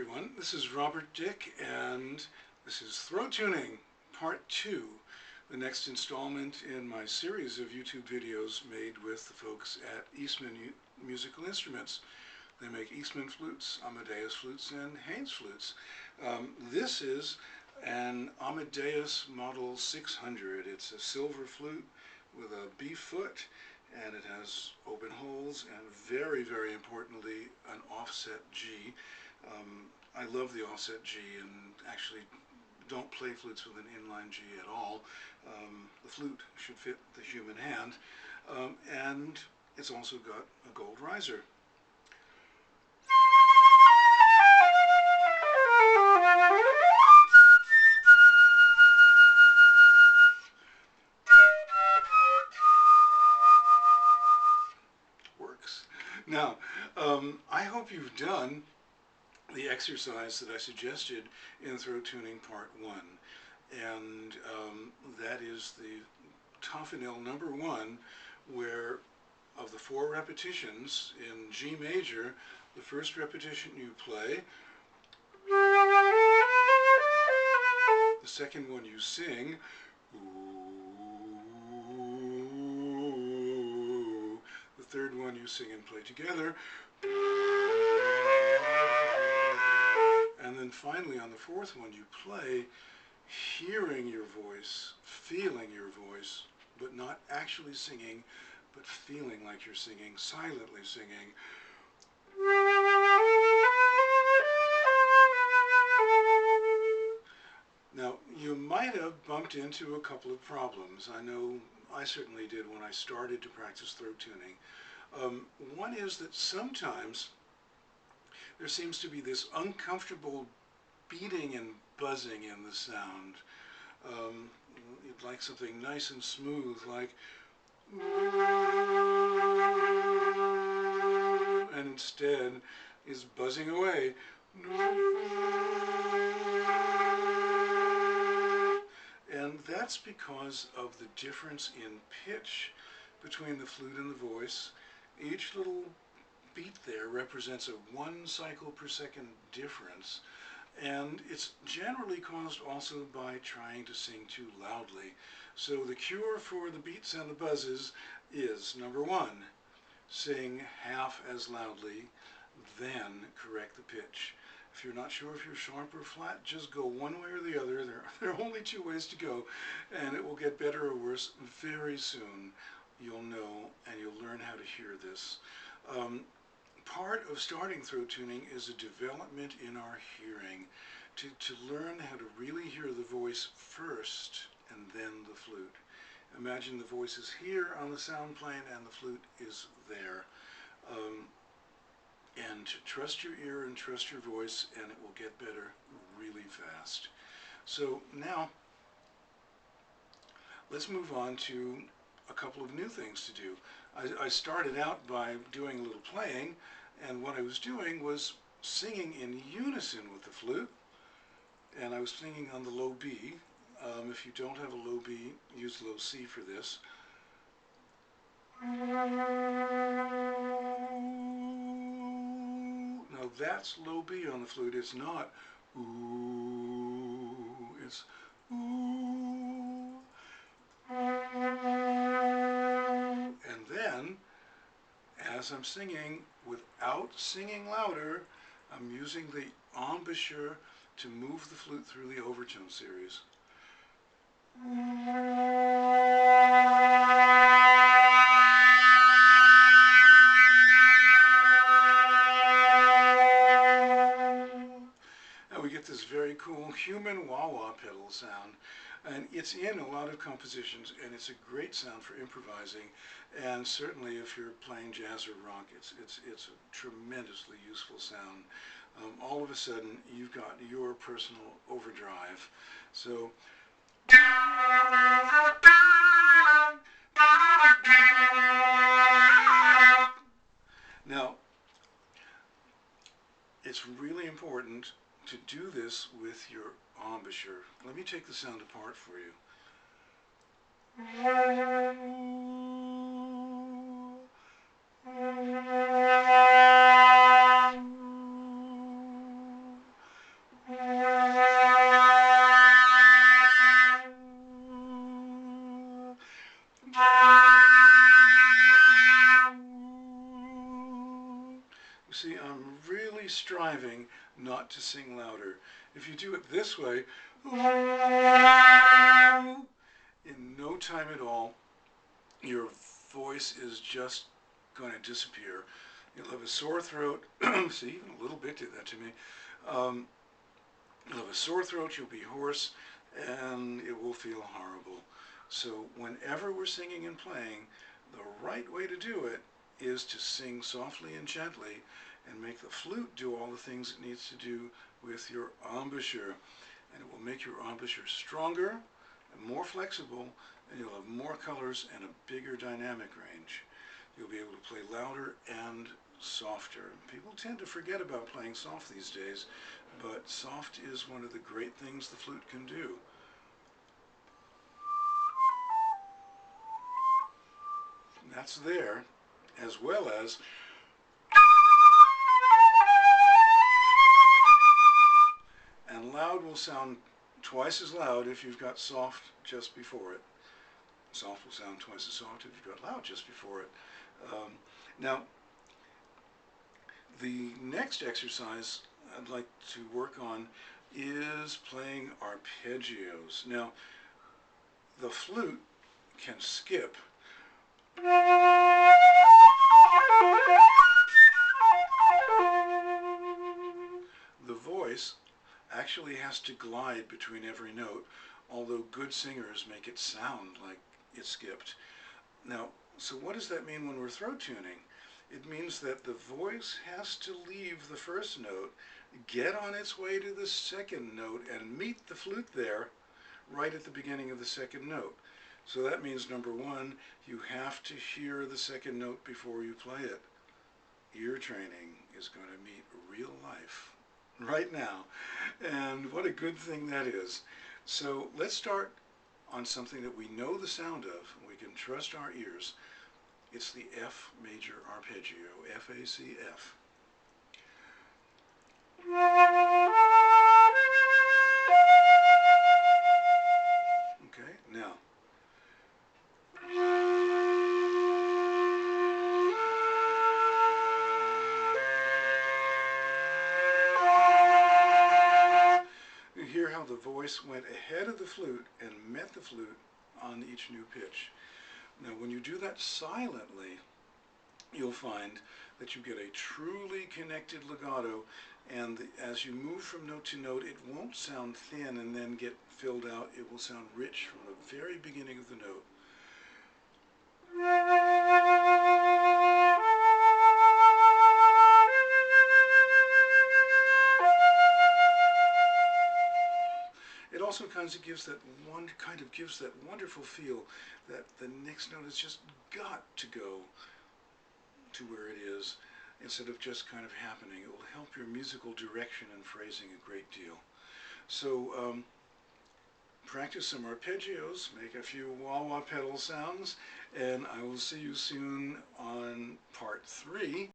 everyone, this is Robert Dick, and this is Throat Tuning, Part 2, the next installment in my series of YouTube videos made with the folks at Eastman Musical Instruments. They make Eastman flutes, Amadeus flutes, and Haynes flutes. This is an Amadeus Model 600. It's a silver flute with a B foot, and it has open holes and very, very importantly, an offset G. I love the offset G and actually don't play flutes with an inline G at all. The flute should fit the human hand, and it's also got a gold riser. Works. Now, I hope you've done the exercise that I suggested in Throat Tuning Part 1, and that is the Toffanel number 1, where of the 4 repetitions in G major, the first repetition you play, the second one you sing, the third one you sing and play together, and then finally on the fourth one you play, hearing your voice, feeling your voice, but not actually singing, but feeling like you're singing, silently singing. Now, you might have bumped into a couple of problems. I know I certainly did when I started to practice throat tuning. One is that sometimes there seems to be this uncomfortable beating and buzzing in the sound. You'd like something nice and smooth, like, and instead is buzzing away. And that's because of the difference in pitch between the flute and the voice. Each little beat there represents a 1 cycle per second difference, and it's generally caused also by trying to sing too loudly. So the cure for the beats and the buzzes is, number 1, sing half as loudly, then correct the pitch. If you're not sure if you're sharp or flat, just go one way or the other. There are only 2 ways to go, and it will get better or worse very soon. You'll know, and you'll learn how to hear this. Part of starting throat tuning is a development in our hearing, to learn how to really hear the voice first and then the flute. Imagine the voice is here on the sound plane and the flute is there. And trust your ear and trust your voice, and it will get better really fast. So now, let's move on to a couple of new things to do. I started out by doing a little playing, and what I was doing was singing in unison with the flute, and I was singing on the low B. If you don't have a low B, use low C for this. Now that's low B on the flute. It's not ooh, it's ooh. And then, as I'm singing, without singing louder, I'm using the embouchure to move the flute through the overtone series. We get this very cool human wah-wah pedal sound, and it's in a lot of compositions, and it's a great sound for improvising, and certainly if you're playing jazz or rock, it's a tremendously useful sound. All of a sudden you've got your personal overdrive. So now, it's really important to do this with your embouchure. Let me take the sound apart for you. striving not to sing louder. If you do it this way, in no time at all, your voice is just going to disappear. You'll have a sore throat. See, even a little bit did that to me. You'll have a sore throat, you'll be hoarse, and it will feel horrible. So whenever we're singing and playing, the right way to do it is to sing softly and gently and make the flute do all the things it needs to do with your embouchure. And it will make your embouchure stronger and more flexible, and you'll have more colors and a bigger dynamic range. You'll be able to play louder and softer. People tend to forget about playing soft these days, but soft is one of the great things the flute can do. And that's there, as well as and loud will sound twice as loud if you've got soft just before it. Soft will sound twice as soft if you've got loud just before it. Now, the next exercise I'd like to work on is playing arpeggios. Now, the flute can skip. The voice actually has to glide between every note, although good singers make it sound like it skipped. Now, so what does that mean when we're throat tuning? It means that the voice has to leave the first note, get on its way to the second note, and meet the flute there right at the beginning of the second note. So that means, number one, you have to hear the second note before you play it. Ear training is going to meet real life right now, and what a good thing that is. So let's start on something that we know the sound of, and we can trust our ears. It's the F major arpeggio, F-A-C-F. Okay, now. You hear how the voice went ahead of the flute and met the flute on each new pitch. Now, when you do that silently, you'll find that you get a truly connected legato, and as you move from note to note, it won't sound thin and then get filled out. It will sound rich from the very beginning of the note. It also kind of gives that wonderful feel that the next note has just got to go to where it is instead of just kind of happening. It will help your musical direction and phrasing a great deal. So practice some arpeggios, make a few wah-wah pedal sounds, and I will see you soon on part 3.